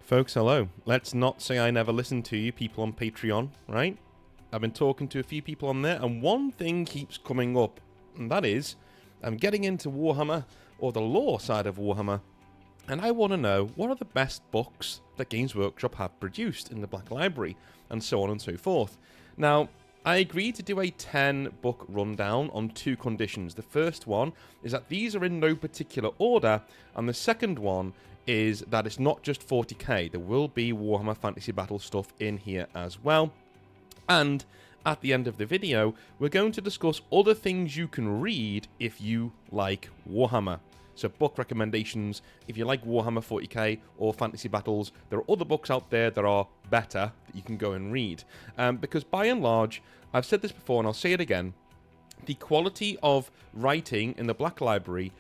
Folks, hello. Let's not say I never listen to you people on Patreon, right? I've been talking to a few people on there, and one thing keeps coming up, and that is, I'm getting into Warhammer, or the lore side of Warhammer, and I want to know what are the best books that Games Workshop have produced in the Black Library, and so on and so forth. Now, I agreed to do a 10-book rundown on two conditions. The first one is that these are in no particular order, and the second one is that it's not just 40k. There will be Warhammer Fantasy Battle stuff in here as well. And at the end of the video, we're going to discuss other things you can read if you like Warhammer. So book recommendations, if you like Warhammer 40k or Fantasy Battles, there are other books out there that are better that you can go and read. Because by and large, I've said this before and I'll say it again, the quality of writing in the Black Library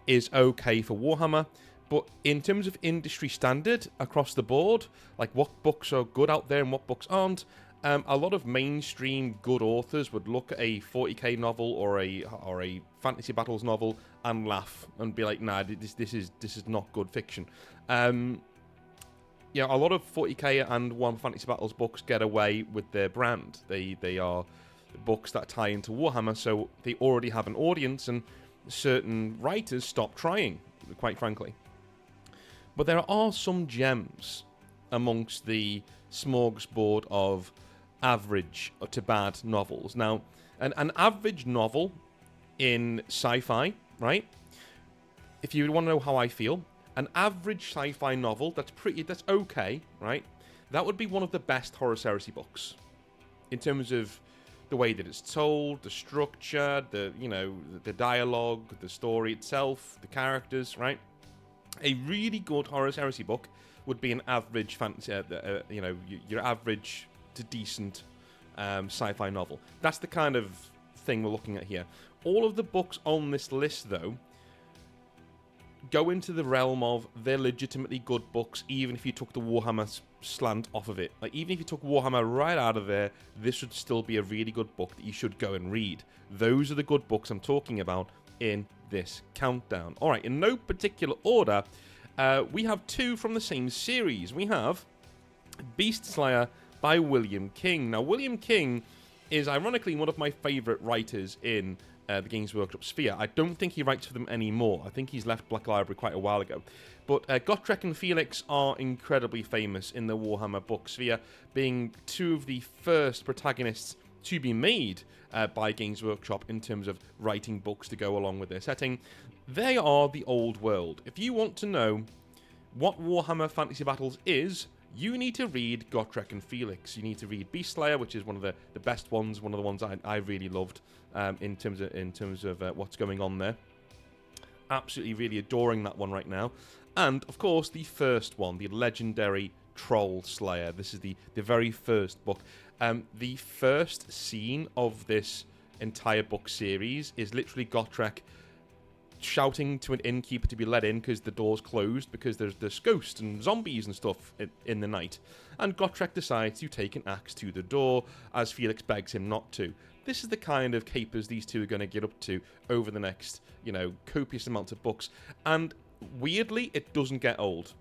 is okay for Warhammer, but in terms of industry standard across the board, like what books are good out there and what books aren't, a lot of mainstream good authors would look at a 40k novel or a Fantasy Battles novel and laugh and be like, nah, this is not good fiction. Yeah, a lot of 40k and Warhammer Fantasy Battles books get away with their brand. They are books that tie into Warhammer, so they already have an audience, and certain writers stop trying, quite frankly. But there are some gems amongst the smorgasbord of average to bad novels. Now, an average novel in sci-fi, right? If you want to know how I feel, an average sci-fi novel that's okay, right? That would be one of the best Horus Heresy books in terms of the way that it's told, the structure, the dialogue, the story itself, the characters, right? A really good Horus Heresy book would be an average fantasy, your average to decent sci-fi novel. That's the kind of thing we're looking at here. All of the books on this list, though, go into the realm of they're legitimately good books, even if you took the Warhammer slant off of it. Like, even if you took Warhammer right out of there, this would still be a really good book that you should go and read. Those are the good books I'm talking about in this countdown. Alright, in no particular order, we have two from the same series. We have Beast Slayer by William King. Now, William King is ironically one of my favourite writers in the Games Workshop sphere. I don't think he writes for them anymore. I think he's left Black Library quite a while ago. But Gotrek and Felix are incredibly famous in the Warhammer book sphere, being two of the first protagonists to be made by Games Workshop in terms of writing books to go along with their setting. They are the old world. If you want to know what Warhammer Fantasy Battles is, you need to read Gotrek and Felix. You need to read Beast Slayer, which is one of the best ones, one of the ones I really loved in terms of what's going on there. Absolutely really adoring that one right now. And, of course, the first one, the legendary Troll Slayer. This is the very first book. The first scene of this entire book series is literally Gotrek shouting to an innkeeper to be let in because the door's closed because there's ghosts and zombies and stuff in the night. And Gotrek decides to take an axe to the door as Felix begs him not to. This is the kind of capers these two are going to get up to over the next, copious amounts of books. And weirdly, it doesn't get old.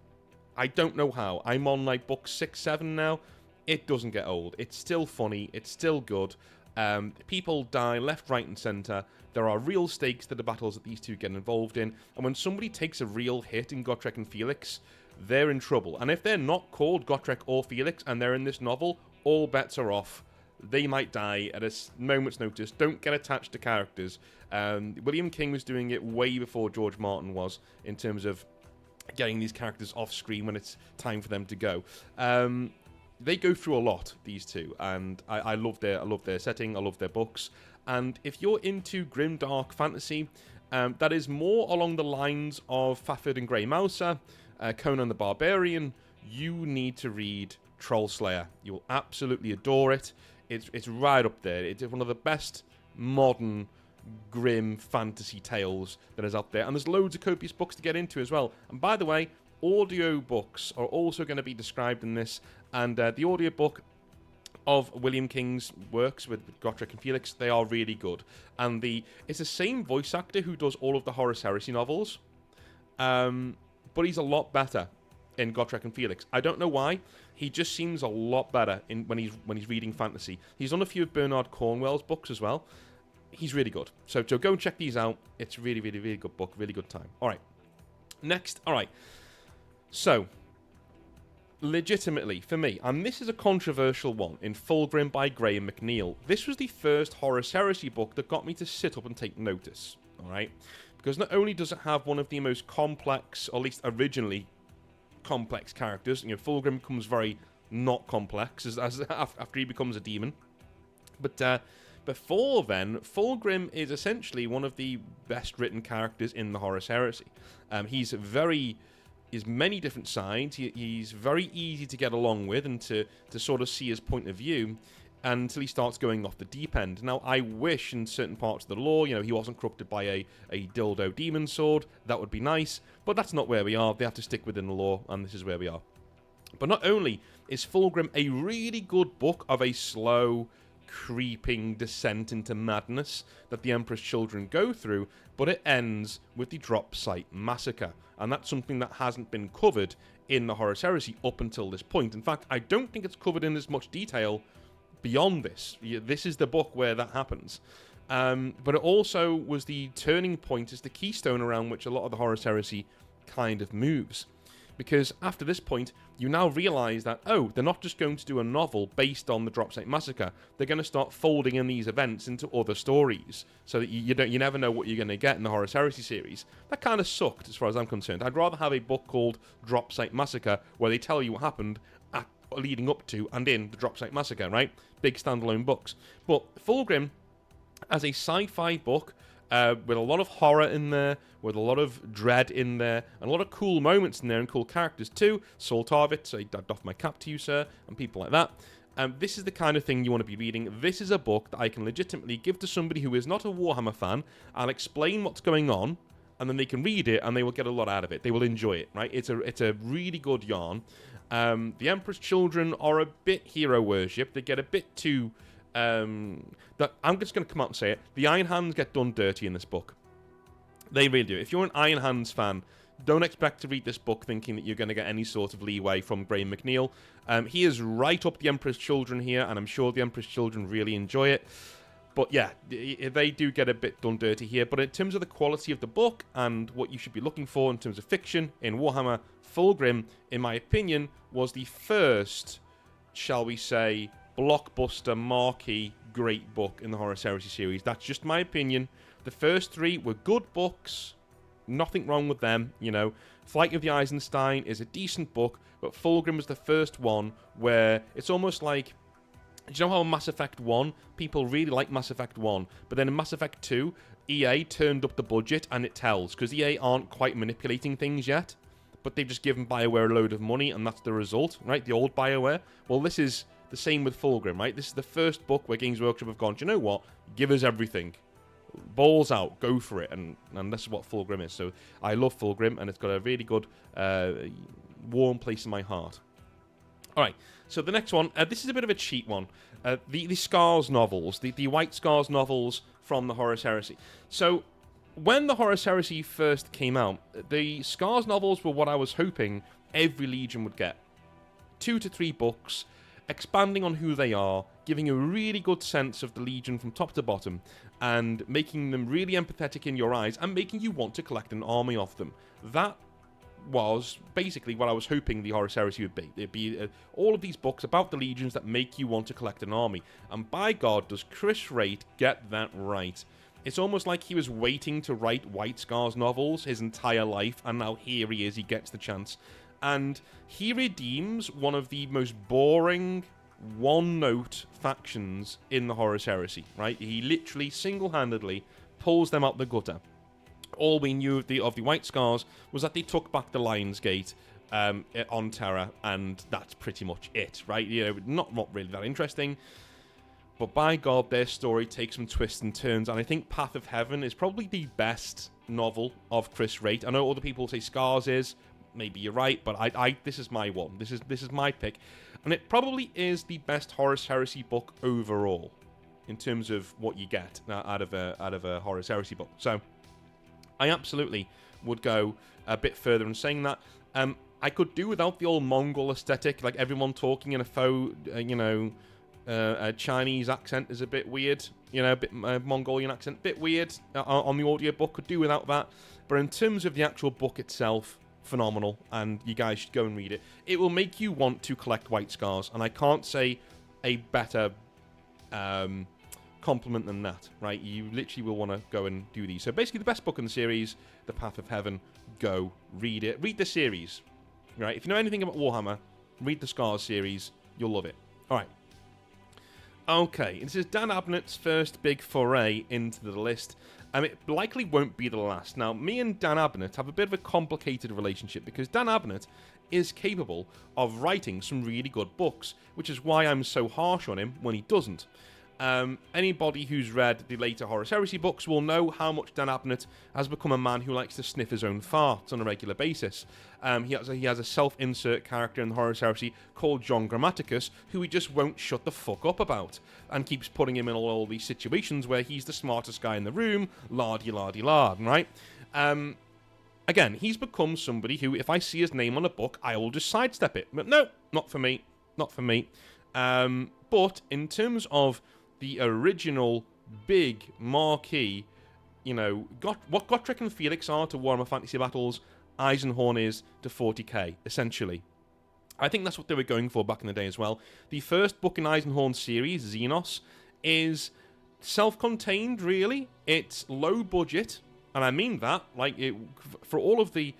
I don't know how. I'm on like book 6, 7 now. It doesn't get old. It's still funny. It's still good. People die left, right, and centre. There are real stakes to the battles that these two get involved in. And when somebody takes a real hit in Gotrek and Felix, they're in trouble. And if they're not called Gotrek or Felix and they're in this novel, all bets are off. They might die at a moment's notice. Don't get attached to characters. William King was doing it way before George Martin was in terms of getting these characters off screen when it's time for them to go. They go through a lot, these two, and I love their setting. I love their books. And if you're into grimdark fantasy, that is more along the lines of Fafhrd and Grey Mouser, Conan the Barbarian, you need to read Troll Slayer. You will absolutely adore it. It's right up there. It's one of the best modern grim fantasy tales that is out there. And there's loads of copious books to get into as well. And by the way, audio books are also going to be described in this. And the audiobook of William King's works with Gotrek and Felix, they are really good. And it's the same voice actor who does all of the Horus Heresy novels, but he's a lot better. in Gotrek and Felix. I don't know why. He just seems a lot better when he's reading fantasy. He's done a few of Bernard Cornwell's books as well. He's really good. So go and check these out. It's a really, really, really good book. Really good time. All right. Next. All right. So, legitimately, for me, and this is a controversial one, in Fulgrim by Graham McNeil, this was the first Horus Heresy book that got me to sit up and take notice. All right? Because not only does it have one of the most complex, or at least originally complex characters, Fulgrim becomes very not complex after he becomes a demon, but before then, Fulgrim is essentially one of the best written characters in the Horus Heresy. He's many different sides. He's very easy to get along with and to sort of see his point of view, until he starts going off the deep end. Now, I wish in certain parts of the lore, he wasn't corrupted by a dildo demon sword. That would be nice, but that's not where we are. They have to stick within the lore, and this is where we are. But not only is Fulgrim a really good book of a slow, creeping descent into madness that the Emperor's children go through, but it ends with the drop site massacre, and that's something that hasn't been covered in the Horus Heresy up until this point. In fact, I don't think it's covered in as much detail beyond this. This is the book where that happens. But it also was the turning point, is the keystone around which a lot of the Horus Heresy kind of moves. Because after this point, you now realise that, they're not just going to do a novel based on the Drop Site Massacre. They're going to start folding in these events into other stories, so that you never know what you're going to get in the Horus Heresy series. That kind of sucked, as far as I'm concerned. I'd rather have a book called Drop Site Massacre, where they tell you what happened leading up to and in the Drop Site Massacre, right? Big standalone books. But Fulgrim, as a sci-fi book, with a lot of horror in there, with a lot of dread in there, and a lot of cool moments in there, and cool characters too. Saul Tarvitz, so I doff my cap to you, sir, and people like that. This is the kind of thing you want to be reading. This is a book that I can legitimately give to somebody who is not a Warhammer fan. I'll explain what's going on, and then they can read it, and they will get a lot out of it. They will enjoy it, right? It's a really good yarn. The Emperor's children are a bit hero worship. They get a bit too... I'm just going to come out and say it. The Iron Hands get done dirty in this book. They really do. If you're an Iron Hands fan, don't expect to read this book thinking that you're going to get any sort of leeway from Graham McNeil. He is right up the Emperor's children here, and I'm sure the Emperor's children really enjoy it. But yeah, they do get a bit done dirty here. But in terms of the quality of the book and what you should be looking for in terms of fiction in Warhammer, Fulgrim, in my opinion, was the first, shall we say, blockbuster, marquee, great book in the Horus Heresy series. That's just my opinion. The first three were good books. Nothing wrong with them, Flight of the Eisenstein is a decent book, but Fulgrim was the first one where it's almost like... Do you know how in Mass Effect 1, people really like Mass Effect 1, but then in Mass Effect 2, EA turned up the budget, and it tells, because EA aren't quite manipulating things yet, but they've just given BioWare a load of money, and that's the result, right? The old BioWare. Well, this is the same with Fulgrim, right? This is the first book where Games Workshop have gone, do you know what? Give us everything. Balls out, go for it, and this is what Fulgrim is. So I love Fulgrim, and it's got a really good, warm place in my heart. Alright, so the next one, this is a bit of a cheat one. The Scars novels, the White Scars novels from the Horus Heresy. So, when the Horus Heresy first came out, the Scars novels were what I was hoping every Legion would get. 2 to 3 books, expanding on who they are, giving a really good sense of the Legion from top to bottom, and making them really empathetic in your eyes, and making you want to collect an army of them. That was basically what I was hoping the Horus Heresy would be. It'd be all of these books about the Legions that make you want to collect an army. And by God, does Chris Wright get that right. It's almost like he was waiting to write White Scars novels his entire life, and now here he is, he gets the chance. And he redeems one of the most boring, one-note factions in the Horus Heresy, right? He literally, single-handedly pulls them out the gutter. All we knew of the White Scars was that they took back the Lion's Gate on Terra, and that's pretty much it, right? Not really that interesting. But by God, their story takes some twists and turns, and I think Path of Heaven is probably the best novel of Chris Wright. I know other people say Scars is. Maybe you're right, but this is my one. This is my pick, and it probably is the best Horus Heresy book overall in terms of what you get out of a Horus Heresy book. So I absolutely would go a bit further in saying that. I could do without the old Mongol aesthetic, like everyone talking in a faux, a Chinese accent is a bit weird. A bit Mongolian accent, bit weird on the audiobook. Could do without that. But in terms of the actual book itself, phenomenal, and you guys should go and read it. It will make you want to collect White Scars, and I can't say a better compliment than that, right? You literally will want to go and do these. So basically, the best book in the series, The Path of Heaven. Go read it. Read the series, right? If you know anything about Warhammer, read the Scars series. You'll love it. All right. Okay, this is Dan Abnett's first big foray into the list. It likely won't be the last. Now, me and Dan Abnett have a bit of a complicated relationship because Dan Abnett is capable of writing some really good books, which is why I'm so harsh on him when he doesn't. Anybody who's read the later Horus Heresy books will know how much Dan Abnett has become a man who likes to sniff his own farts on a regular basis. He has a self-insert character in the Horus Heresy called John Grammaticus, who he just won't shut the fuck up about, and keeps putting him in all these situations where he's the smartest guy in the room, la-di-la-di-la, right? Again, he's become somebody who, if I see his name on a book, I will just sidestep it. But no, not for me. Not for me. But in terms of the original big marquee, what Gotrek and Felix are to Warhammer Fantasy Battles, Eisenhorn is to 40k, essentially. I think that's what they were going for back in the day as well. The first book in Eisenhorn's series, Xenos, is self-contained, really. It's low budget, and I mean that. For all of the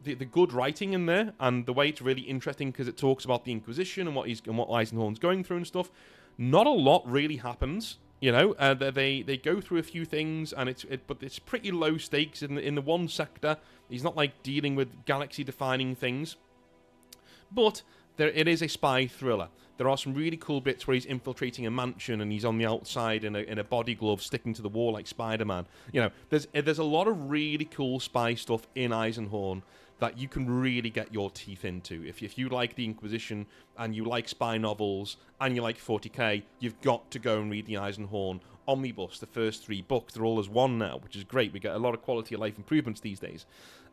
good writing in there, and the way it's really interesting because it talks about the Inquisition and what Eisenhorn's going through and stuff. Not a lot really happens, They go through a few things, and but it's pretty low stakes in the one sector. He's not dealing with galaxy-defining things, but it is a spy thriller. There are some really cool bits where he's infiltrating a mansion and he's on the outside in a body glove sticking to the wall like Spider-Man. There's a lot of really cool spy stuff in Eisenhorn that you can really get your teeth into. If you like the Inquisition and you like spy novels and you like 40k, you've got to go and read the Eisenhorn Omnibus, the first 3 books. They're all as one now, which is great. We get a lot of quality of life improvements these days.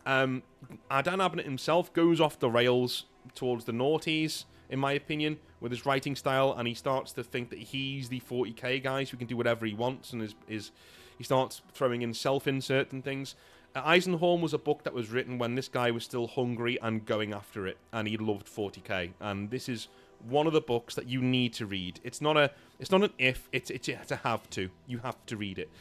Dan Abnett himself goes off the rails towards the noughties, in my opinion, with his writing style, and he starts to think that he's the 40k guy, so he can do whatever he wants, and he starts throwing in self-insert and things. Eisenhorn was a book that was written when this guy was still hungry and going after it, and he loved 40k. And this is one of the books that you need to read. It's not an if, it's a have to. You have to read it.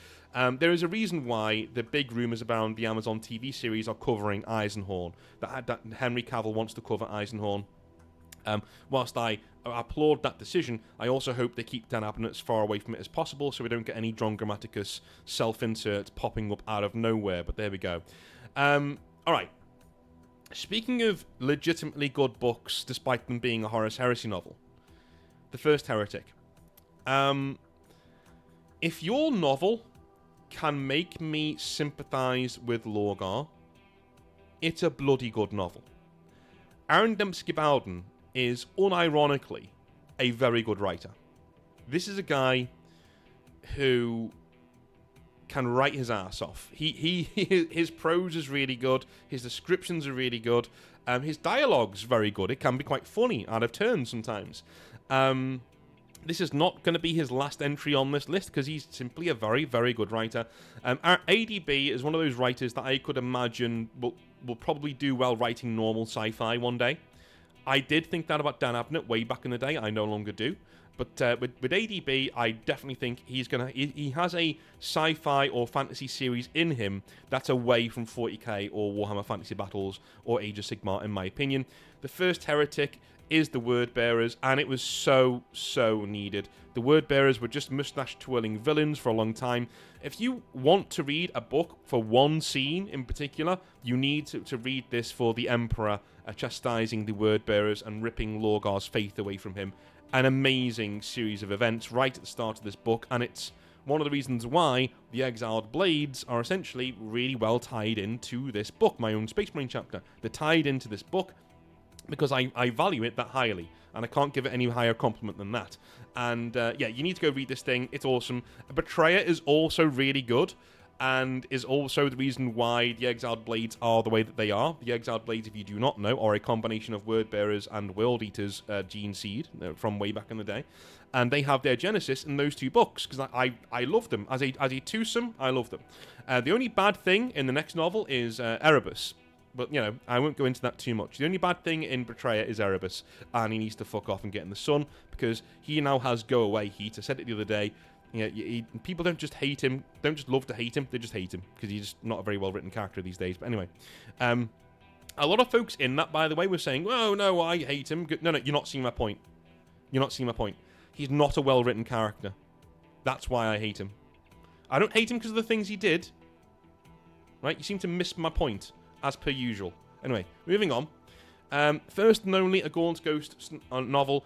There is a reason why the big rumours around the Amazon TV series are covering Eisenhorn. That Henry Cavill wants to cover Eisenhorn. Whilst I applaud that decision, I also hope they keep Dan Abnett as far away from it as possible so we don't get any John Grammaticus self-inserts popping up out of nowhere, but there we go. Alright. Speaking of legitimately good books, despite them being a Horus Heresy novel, The First Heretic. If your novel can make me sympathise with Lorgar, it's a bloody good novel. Aaron Dembski-Bowden is unironically a very good writer. This is a guy who can write his ass off. His prose is really good. His descriptions are really good. His dialogue's very good. It can be quite funny, out of turn sometimes. This is not going to be his last entry on this list because he's simply a very, very good writer. ADB is one of those writers that I could imagine will probably do well writing normal sci-fi one day. I did think that about Dan Abnett way back in the day. I no longer do. But with ADB, I definitely think he has a sci-fi or fantasy series in him that's away from 40k or Warhammer Fantasy Battles or Age of Sigmar, in my opinion. The First Heretic is the Word Bearers, and it was so, so needed. The Word Bearers were just mustache-twirling villains for a long time. If you want to read a book for one scene in particular, you need to read this for the Emperor chastising the Word Bearers and ripping Lorgar's faith away from him. An amazing series of events right at the start of this book, and it's one of the reasons why the Exiled Blades are essentially really well tied into this book, my own Space Marine chapter. They're tied into this book because I value it that highly, and I can't give it any higher compliment than that. And yeah, you need to go read this thing. It's awesome. Betrayer is also really good. and is also the reason why the Exiled Blades are the way that they are. The Exiled Blades, if you do not know, are a combination of Word Bearers and World Eaters gene seed from way back in the day. And they have their genesis in those two books, because I love them. As a twosome, I love them. The only bad thing in the next novel is Erebus. But, you know, I won't go into that too much. The only bad thing in Betrayer is Erebus, and he needs to fuck off and get in the sun, because he now has go-away heat. I said it the other day. You know, people don't just hate him, don't just love to hate him, they just hate him, because he's just not a very well-written character these days. But anyway, a lot of folks in that, by the way, were saying, oh, no, I hate him. No, you're not seeing my point. You're not seeing my point. He's not a well-written character. That's why I hate him. I don't hate him because of the things he did. Right? You seem to miss my point, as per usual. Anyway, moving on. First and Only, a Gaunt's Ghost novel.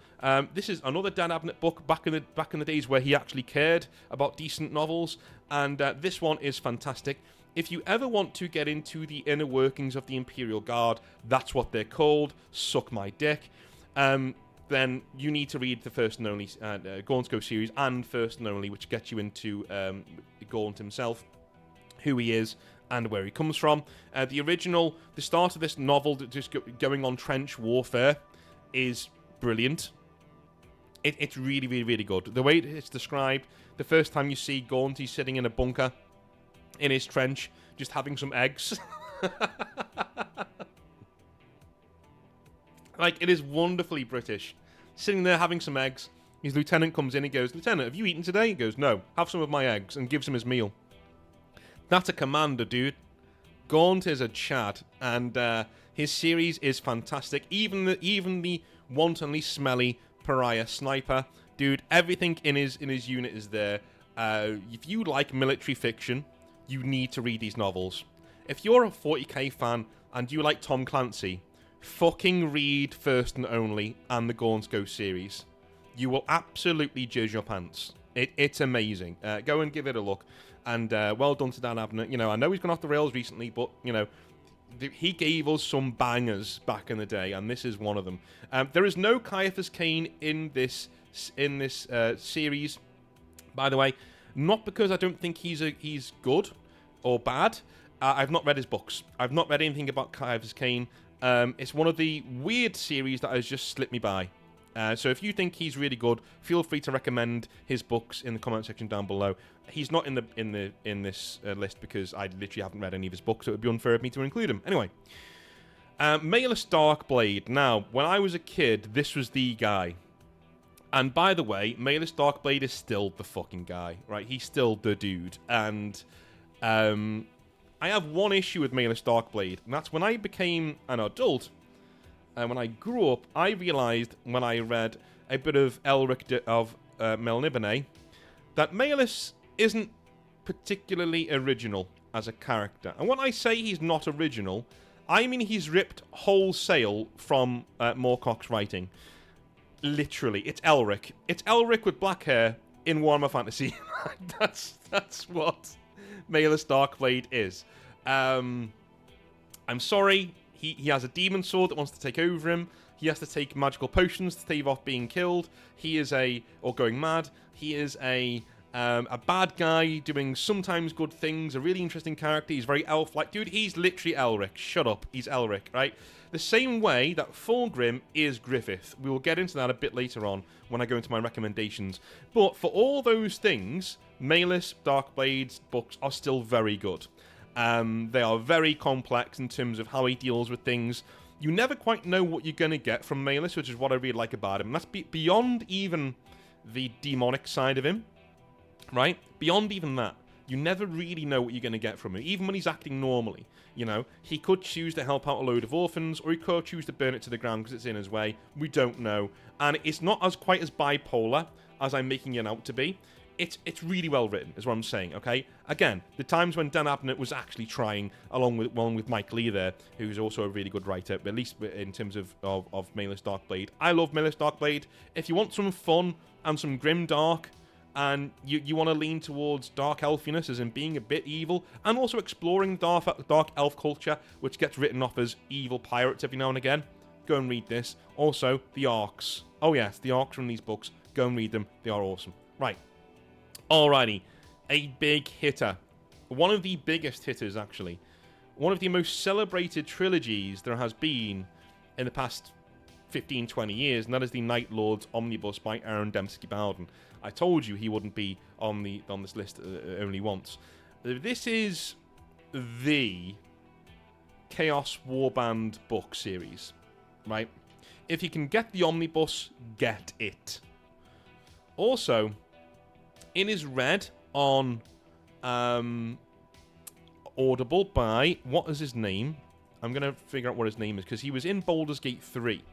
This is another Dan Abnett book back in the days where he actually cared about decent novels, and this one is fantastic. If you ever want to get into the inner workings of the Imperial Guard, that's what they're called. Suck my dick. Then you need to read the First and Only Gaunt's Ghost series and First and Only, which gets you into Gaunt himself, who he is, and where he comes from. The start of this novel, just going on trench warfare, is brilliant. It's really, really, really good. The way it's described, the first time you see Gaunt, he's sitting in a bunker in his trench, just having some eggs. Like, it is wonderfully British. Sitting there having some eggs, his lieutenant comes in, he goes, Lieutenant, have you eaten today? He goes, no, have some of my eggs, and gives him his meal. That's a commander, dude. Gaunt is a Chad, and his series is fantastic. Even the wantonly smelly pariah sniper, dude. Everything in his unit is there. If you like military fiction, you need to read these novels. If you're a 40k fan and you like Tom Clancy, fucking read First and Only and the Gaunt's Ghost series. You will absolutely jizz your pants. It's amazing. Go and give it a look. And well done to Dan Abnett. You know, I know he's gone off the rails recently, but, you know, he gave us some bangers back in the day, and this is one of them. There is no Caiaphas Cain in this series, by the way. Not because I don't think he's good or bad. I've not read his books. I've not read anything about Caiaphas Cain. It's one of the weird series that has just slipped me by. So if you think he's really good, feel free to recommend his books in the comment section down below. He's not in this list because I literally haven't read any of his books, so it would be unfair of me to include him. Anyway, Malus Darkblade. Now, when I was a kid, this was the guy. And by the way, Malus Darkblade is still the fucking guy, right? He's still the dude. And I have one issue with Malus Darkblade, and that's when I became an adult. And when I grew up, I realised when I read a bit of Elric of Melniboné that Malus isn't particularly original as a character. And when I say he's not original, I mean he's ripped wholesale from Moorcock's writing. Literally, it's Elric. It's Elric with black hair in Warhammer Fantasy. That's what Malus Darkblade is. I'm sorry. He has a demon sword that wants to take over him. He has to take magical potions to stave off being killed. He is or going mad. He is a bad guy doing sometimes good things. A really interesting character. He's very elf-like. Dude, he's literally Elric. Shut up. He's Elric, right? The same way that Fulgrim is Griffith. We will get into that a bit later on when I go into my recommendations. But for all those things, Malus Darkblade's books are still very good. They are very complex in terms of how he deals with things. You never quite know what you're going to get from Malus, which is what I really like about him. And that's beyond even the demonic side of him, right? Beyond even that. You never really know what you're going to get from him, even when he's acting normally. You know, he could choose to help out a load of orphans, or he could choose to burn it to the ground because it's in his way. We don't know. And it's not quite as bipolar as I'm making it out to be. It's really well written, is what I'm saying, okay? Again, the times when Dan Abnett was actually trying, along with Mike Lee there, who's also a really good writer, at least in terms of Malus Darkblade. I love Malus Darkblade. If you want some fun and some grim dark, and you want to lean towards dark elfiness, as in being a bit evil, and also exploring dark elf culture, which gets written off as evil pirates every now and again, go and read this. Also, the arcs. Oh yes, the arcs from these books. Go and read them. They are awesome. Right. Alrighty, a big hitter one of the biggest hitters, actually. One of the most celebrated trilogies there has been in the past 15, 20 years, and that is the Night Lords Omnibus by Aaron Dembski Bowden. I told you he wouldn't be on this list only once. This is the Chaos Warband book series, right? If you can get the Omnibus, get it. Also, it is read on Audible by, what is his name? I'm going to figure out what his name is, because he was in Baldur's Gate 3.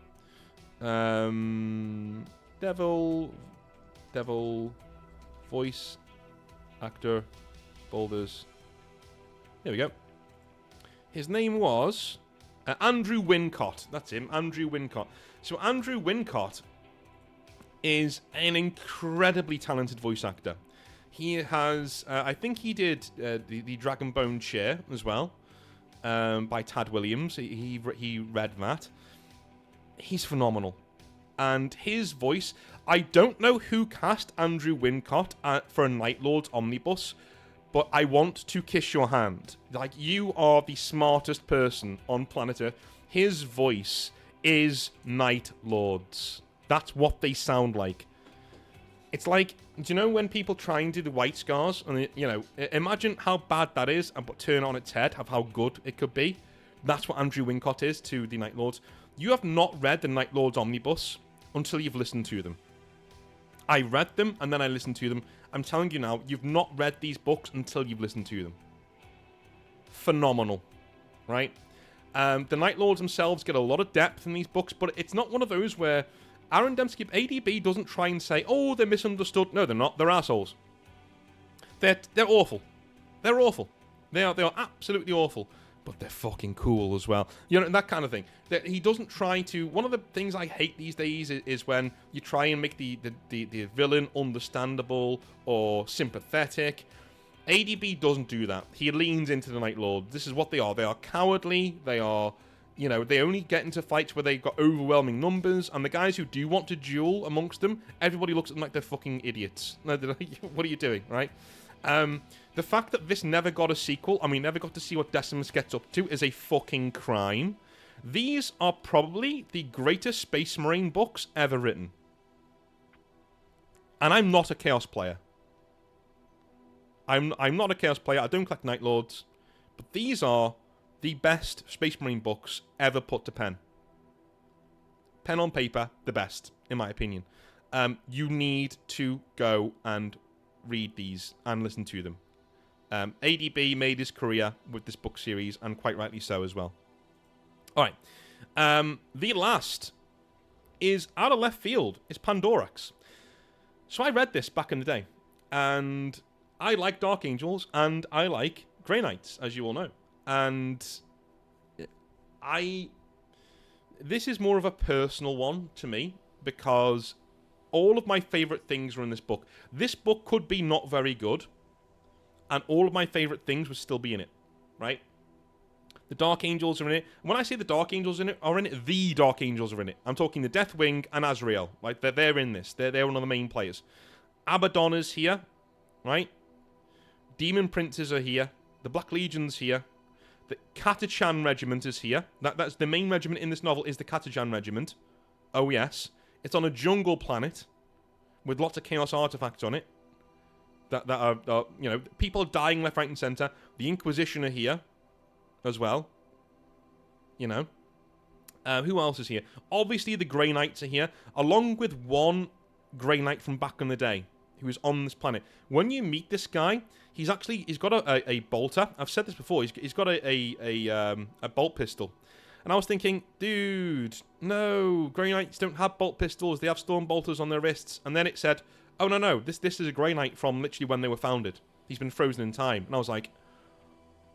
Devil, voice, actor, Baldur's. There we go. His name was Andrew Wincott. That's him, Andrew Wincott. So Andrew Wincott is an incredibly talented voice actor. He has, I think he did the Dragonbone Chair as well, by Tad Williams. He read that. He's phenomenal. And his voice, I don't know who cast Andrew Wincott for a Night Lords Omnibus, but I want to kiss your hand. Like, you are the smartest person on planet Earth. His voice is Night Lords. That's what they sound like. It's like, do you know when people try and do the White Scars? And, you know, imagine how bad that is, and turn on its head of how good it could be. That's what Andrew Wincott is to the Night Lords. You have not read the Night Lords Omnibus until you've listened to them. I read them, and then I listened to them. I'm telling you now, you've not read these books until you've listened to them. Phenomenal. Right? The Night Lords themselves get a lot of depth in these books, but it's not one of those where Aaron Dembski, ADB doesn't try and say, oh, they're misunderstood. No, they're not. They're assholes. They're awful. They're awful. They are absolutely awful. But they're fucking cool as well. You know, that kind of thing. That he doesn't try to... One of the things I hate these days is when you try and make the villain understandable or sympathetic. ADB doesn't do that. He leans into the Night Lord. This is what they are. They are cowardly. They are... You know, they only get into fights where they've got overwhelming numbers, and the guys who do want to duel amongst them, everybody looks at them like they're fucking idiots. What are you doing, right? The fact that this never got a sequel, and we never got to see what Decimus gets up to, is a fucking crime. These are probably the greatest Space Marine books ever written. And I'm not a Chaos player. I'm not a Chaos player. I don't collect Night Lords. But these are the best Space Marine books ever put to pen. Pen on paper, the best, in my opinion. You need to go and read these and listen to them. ADB made his career with this book series, and quite rightly so as well. Alright. The last is out of left field. It's Pandorax. So I read this back in the day, and I like Dark Angels, and I like Grey Knights, as you all know. And this is more of a personal one to me, because all of my favourite things are in this book. This book could be not very good, and all of my favourite things would still be in it, right? The Dark Angels are in it. When I say the Dark Angels are in it, the Dark Angels are in it. I'm talking the Deathwing and Azrael. Like, they're in this. They're one of the main players. Abaddon's here, right? Demon Princes are here. The Black Legion's here. The Katachan Regiment is here. That's the main regiment in this novel, is the Katachan Regiment. Oh, yes. It's on a jungle planet with lots of chaos artifacts on it. That are you know, people dying left, right, and centre. The Inquisition are here as well. You know. Who else is here? Obviously, the Grey Knights are here, along with one Grey Knight from back in the day who is on this planet. When you meet this guy, he's got a bolter. I've said this before. He's got a bolt pistol. And I was thinking, dude, no, Grey Knights don't have bolt pistols. They have storm bolters on their wrists. And then it said, oh, no, this is a Grey Knight from literally when they were founded. He's been frozen in time. And I was like,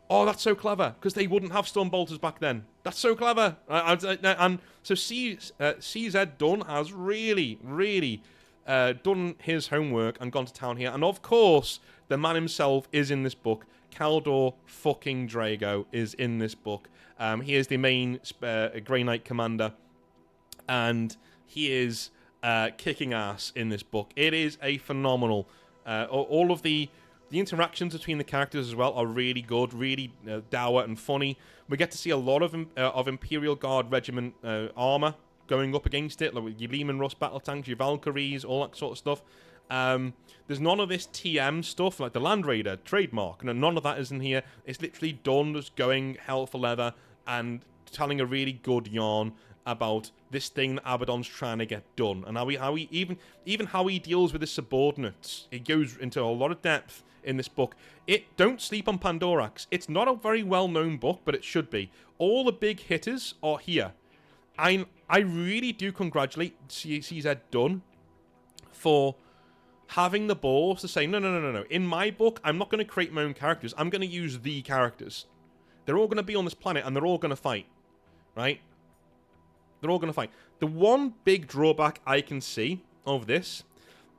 oh, that's so clever, because they wouldn't have storm bolters back then. That's so clever. And so CZ Dunn has really, really done his homework and gone to town here. And of course, the man himself is in this book. Kaldor fucking Drago is in this book. He is the main Grey Knight commander, and he is kicking ass in this book. It is a phenomenal... all of the The interactions between the characters as well are really good, really dour and funny. We get to see a lot of Imperial Guard Regiment armor going up against it, like your Leman Russ battle tanks, your Valkyries, all that sort of stuff. There's none of this TM stuff, like the Land Raider trademark. None of that is in here. It's literally done just going hell for leather and telling a really good yarn about this thing that Abaddon's trying to get done, and how he even how he deals with his subordinates. It goes into a lot of depth in this book. Don't sleep on Pandorax. It's not a very well-known book, but it should be. All the big hitters are here. I really do congratulate CZ Dunn for having the balls to say, no. In my book, I'm not going to create my own characters. I'm going to use the characters. They're all going to be on this planet, and they're all going to fight. Right? They're all going to fight. The one big drawback I can see of this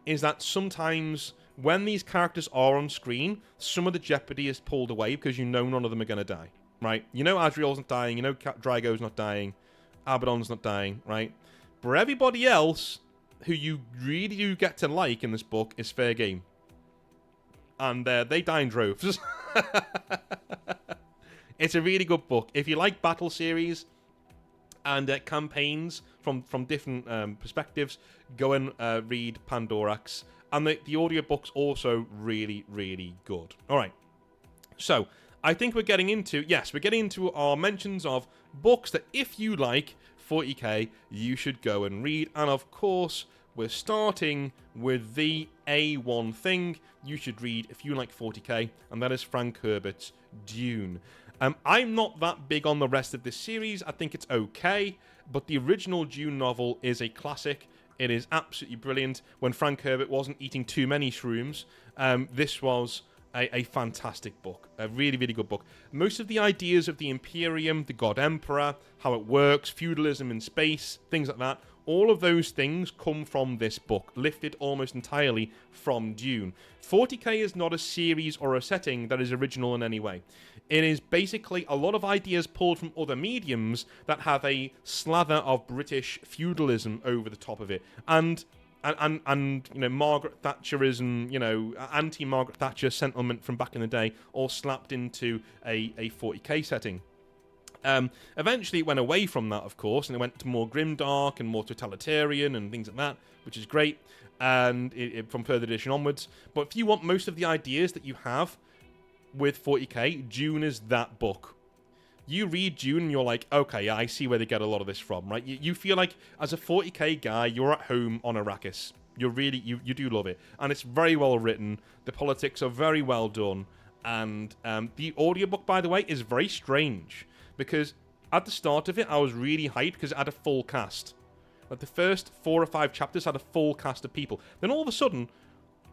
is that sometimes when these characters are on screen, some of the jeopardy is pulled away because you know none of them are going to die. Right? You know Adriel's not dying. You know Drago's not dying. Abaddon's not dying. Right? But everybody else who you really do get to like in this book is fair game. And they die in droves. It's a really good book. If you like battle series and campaigns from different perspectives, go and read Pandorax. And the audiobook's also really, really good. All right. So, I think we're getting into our mentions of books that if you like 40k, you should go and read. And of course, we're starting with the A1 thing you should read if you like 40k, and that is Frank Herbert's Dune. I'm not that big on the rest of this series. I think it's okay, but the original Dune novel is a classic. It is absolutely brilliant. When Frank Herbert wasn't eating too many shrooms, this was a fantastic book. A really, really good book. Most of the ideas of the Imperium, the God Emperor, how it works, feudalism in space, things like that, all of those things come from this book, lifted almost entirely from Dune. 40k is not a series or a setting that is original in any way. It is basically a lot of ideas pulled from other mediums that have a slather of British feudalism over the top of it. And you know, Margaret Thatcherism, you know, anti-Margaret Thatcher sentiment from back in the day, all slapped into a 40k setting. Eventually it went away from that, of course, and it went to more grimdark and more totalitarian and things like that, which is great, and from third edition onwards. But if you want most of the ideas that you have with 40k, Dune is that book. You read Dune and you're like, okay, I see where they get a lot of this from, right? You feel like, as a 40k guy, you're at home on Arrakis. You do love it. And it's very well written. The politics are very well done. And the audiobook, by the way, is very strange. Because at the start of it, I was really hyped because it had a full cast. Like, the first 4 or 5 chapters had a full cast of people. Then all of a sudden,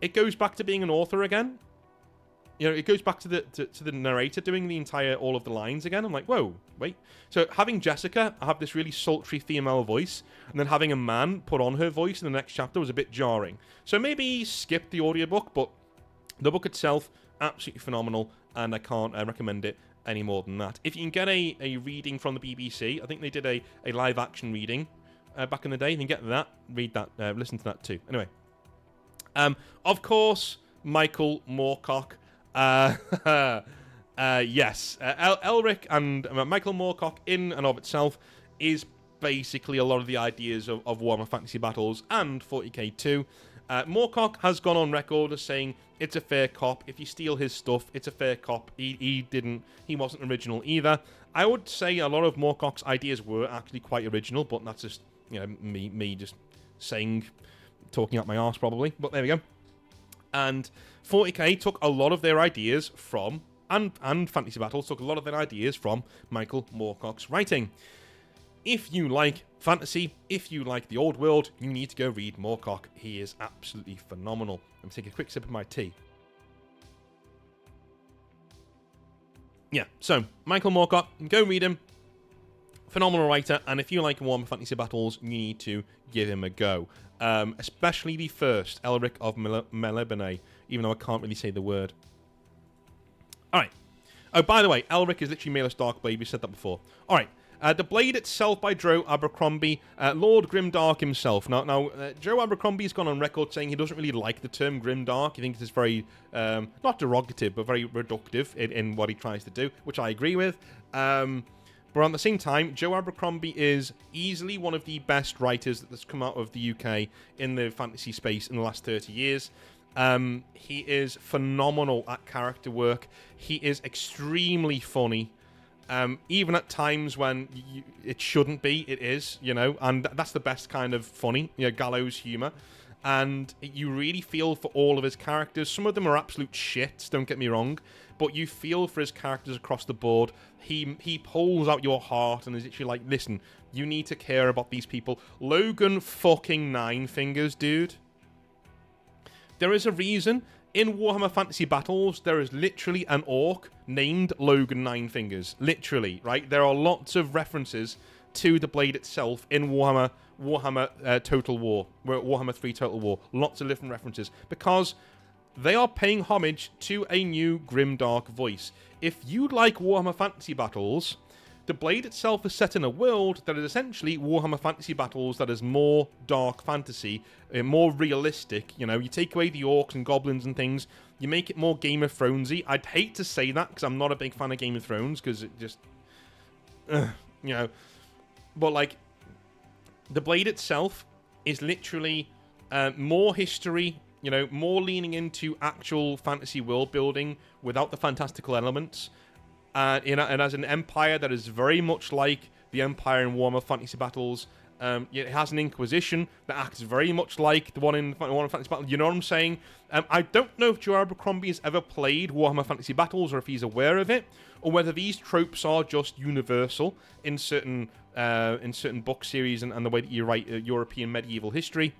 it goes back to being an author again. You know, it goes back to the narrator doing all of the lines again. I'm like, whoa, wait. So having Jessica have this really sultry female voice, and then having a man put on her voice in the next chapter was a bit jarring. So maybe skip the audiobook, but the book itself, absolutely phenomenal, and I can't recommend it any more than that. If you can get a reading from the BBC, I think they did a live action reading back in the day. You can get that, read that, listen to that too. Anyway, of course, Michael Moorcock. Yes, Elric and Michael Moorcock in and of itself is basically a lot of the ideas of Warhammer Fantasy Battles and 40k too. Moorcock has gone on record as saying it's a fair cop. If you steal his stuff, it's a fair cop. He wasn't original either. I would say a lot of Moorcock's ideas were actually quite original, but that's just, you know, me just talking out my arse probably. But there we go. And 40k took a lot of their ideas from, and Fantasy Battles took a lot of their ideas from Michael Moorcock's writing. If you like fantasy, if you like the old world, you need to go read Moorcock. He is absolutely phenomenal. Let me take a quick sip of my tea. Yeah, so Michael Moorcock, go read him. Phenomenal writer, and if you like Warhammer Fantasy Battles, you need to give him a go. Especially the first, Elric of Melibene, even though I can't really say the word. Alright. Oh, by the way, Elric is literally Malus Darkblade, we said that before. Alright, The Blade itself by Joe Abercrombie, Lord Grimdark himself. Now, Joe Abercrombie's gone on record saying he doesn't really like the term Grimdark. He thinks it's very, not derogative, but very reductive in what he tries to do, which I agree with. But at the same time, Joe Abercrombie is easily one of the best writers that's come out of the UK in the fantasy space in the last 30 years. He is phenomenal at character work. He is extremely funny. Even at times when it shouldn't be, it is, and that's the best kind of funny, gallows humor. And you really feel for all of his characters. Some of them are absolute shits, don't get me wrong, but you feel for his characters across the board. He pulls out your heart and is literally like, listen, you need to care about these people. Logan fucking Nine Fingers, dude. There is a reason in Warhammer Fantasy Battles there is literally an orc named Logan Nine Fingers. Literally, right? There are lots of references to the blade itself in Warhammer Total War, Warhammer 3 Total War. Lots of different references because they are paying homage to a new grimdark voice. If you like Warhammer Fantasy Battles, the blade itself is set in a world that is essentially Warhammer Fantasy Battles that is more dark fantasy, more realistic. You take away the orcs and goblins and things, you make it more Game of Thronesy. I'd hate to say that because I'm not a big fan of Game of Thrones because it just, But like, the blade itself is literally more history, more leaning into actual fantasy world building without the fantastical elements. And as an empire that is very much like the empire in Warhammer Fantasy Battles, it has an Inquisition that acts very much like the one in Warhammer Fantasy Battles. You know what I'm saying? I don't know if Joe Abercrombie has ever played Warhammer Fantasy Battles or if he's aware of it, or whether these tropes are just universal in certain book series and the way that you write European medieval history.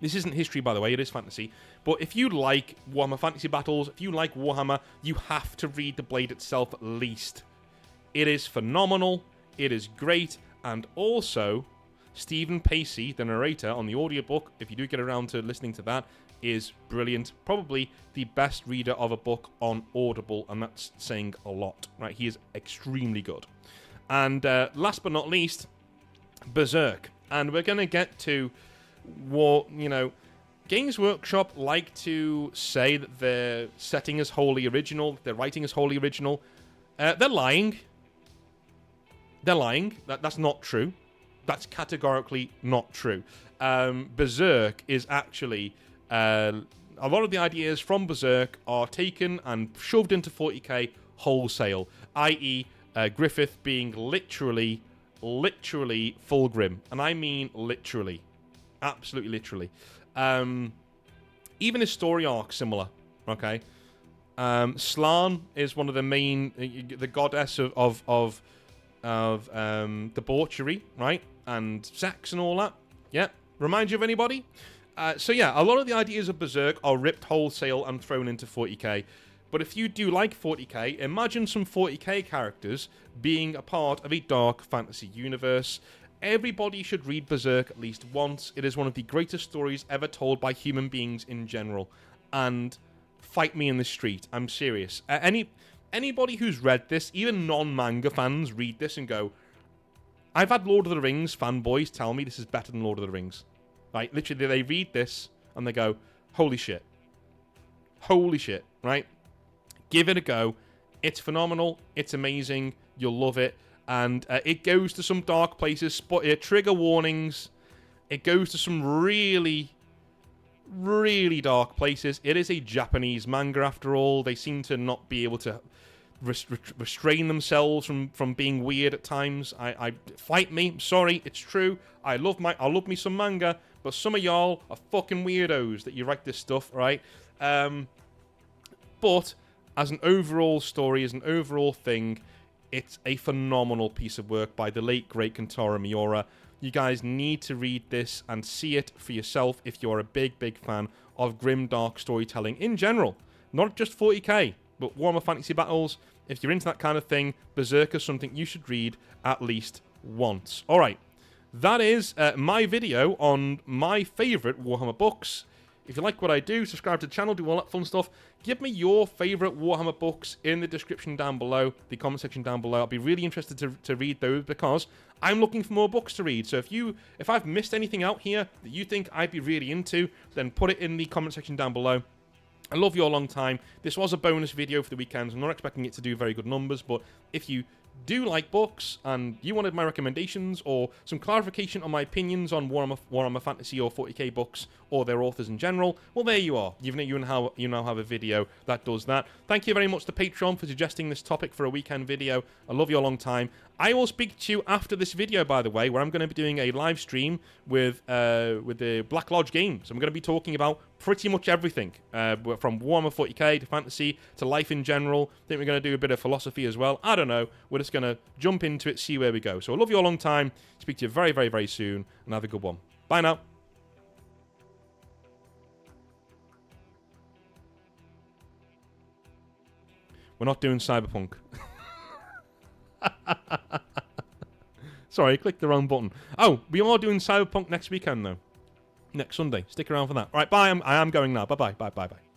This isn't history, by the way, it is fantasy. But if you like Warhammer Fantasy Battles, if you like Warhammer, you have to read The Blade itself at least. It is phenomenal, it is great, and also, Stephen Pacey, the narrator on the audiobook, if you do get around to listening to that, is brilliant. Probably the best reader of a book on Audible, and that's saying a lot, right? He is extremely good. And last but not least, Berserk. And we're going to get to what, Games Workshop like to say that their setting is wholly original, their writing is wholly original. They're lying. They're lying. That's not true. That's categorically not true. Berserk is actually... a lot of the ideas from Berserk are taken and shoved into 40k wholesale, i.e. Griffith being literally Fulgrim. And I mean literally. Absolutely literally. Even his story arc similar, okay? Slan is one of the main, the goddess of debauchery, right? And sex and all that. Yeah, remind you of anybody? So yeah, a lot of the ideas of Berserk are ripped wholesale and thrown into 40k. But if you do like 40k, imagine some 40k characters being a part of a dark fantasy universe. Everybody should read Berserk at least once. It is one of the greatest stories ever told by human beings in general. And fight me in the street. I'm serious. Anybody who's read this, even non-manga fans, read this and go, I've had Lord of the Rings fanboys tell me this is better than Lord of the Rings. Right? Literally, they read this and they go, holy shit. Holy shit, right? Give it a go. It's phenomenal. It's amazing. You'll love it. And it goes to some dark places. Trigger warnings. It goes to some really, really dark places. It is a Japanese manga after all. They seem to not be able to restrain themselves from being weird at times. I fight me. Sorry, it's true. I love me some manga, but some of y'all are fucking weirdos that you write this stuff, right? But as an overall story, as an overall thing, it's a phenomenal piece of work by the late, great Kentaro Miura. You guys need to read this and see it for yourself if you're a big, big fan of grimdark storytelling in general. Not just 40k, but Warhammer Fantasy Battles. If you're into that kind of thing, Berserk is something you should read at least once. Alright, that is my video on my favourite Warhammer books. If you like what I do, subscribe to the channel, do all that fun stuff. Give me your favourite Warhammer books in the description down below, the comment section down below. I'll be really interested to read those because I'm looking for more books to read. So if I've missed anything out here that you think I'd be really into, then put it in the comment section down below. I love you a long time. This was a bonus video for the weekends. I'm not expecting it to do very good numbers, but if you do like books and you wanted my recommendations or some clarification on my opinions on Warhammer Fantasy or 40k books or their authors in general, well, there you are. You now have a video that does that. Thank you very much to Patreon for suggesting this topic for a weekend video. I love you a long time. I will speak to you after this video, by the way, where I'm going to be doing a live stream with the Black Lodge games. I'm going to be talking about pretty much everything, from Warhammer 40k to fantasy to life in general. I think we're going to do a bit of philosophy as well. I don't know. We're just going to jump into it, see where we go. So I love you a long time. Speak to you very, very, very soon, and have a good one. Bye now. We're not doing Cyberpunk. Sorry, I clicked the wrong button. Oh, we are doing Cyberpunk next weekend, though. Next Sunday. Stick around for that. All right, bye. I am going now. Bye-bye. Bye-bye.